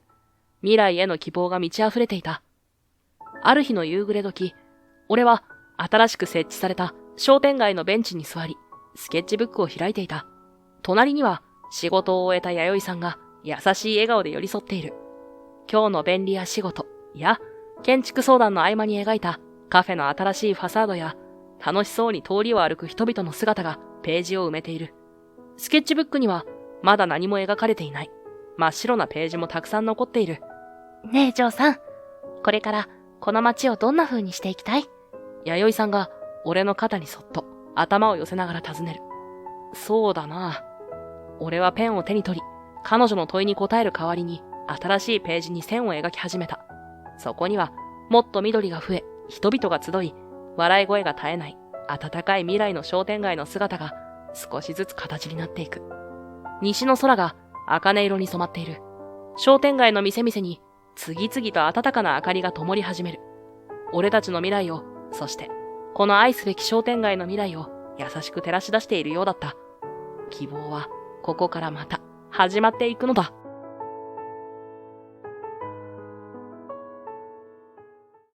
未来への希望が満ち溢れていた。ある日の夕暮れ時、俺は新しく設置された商店街のベンチに座り、スケッチブックを開いていた。隣には仕事を終えた弥生さんが優しい笑顔で寄り添っている。今日の便利屋仕事や建築相談の合間に描いたカフェの新しいファサードや楽しそうに通りを歩く人々の姿がページを埋めている。スケッチブックにはまだ何も描かれていない。真っ白なページもたくさん残っている。ねえ、ジョーさん。これからこの街をどんな風にしていきたい？弥生さんが俺の肩にそっと頭を寄せながら尋ねる。そうだな。俺はペンを手に取り、彼女の問いに答える代わりに新しいページに線を描き始めた。そこにはもっと緑が増え、人々が集い、笑い声が絶えない暖かい未来の商店街の姿が少しずつ形になっていく。西の空が茜色に染まっている。商店街の店々に次々と暖かな明かりが灯り始める。俺たちの未来を、そしてこの愛すべき商店街の未来を優しく照らし出しているようだった。希望はここからまた始まっていくのだ。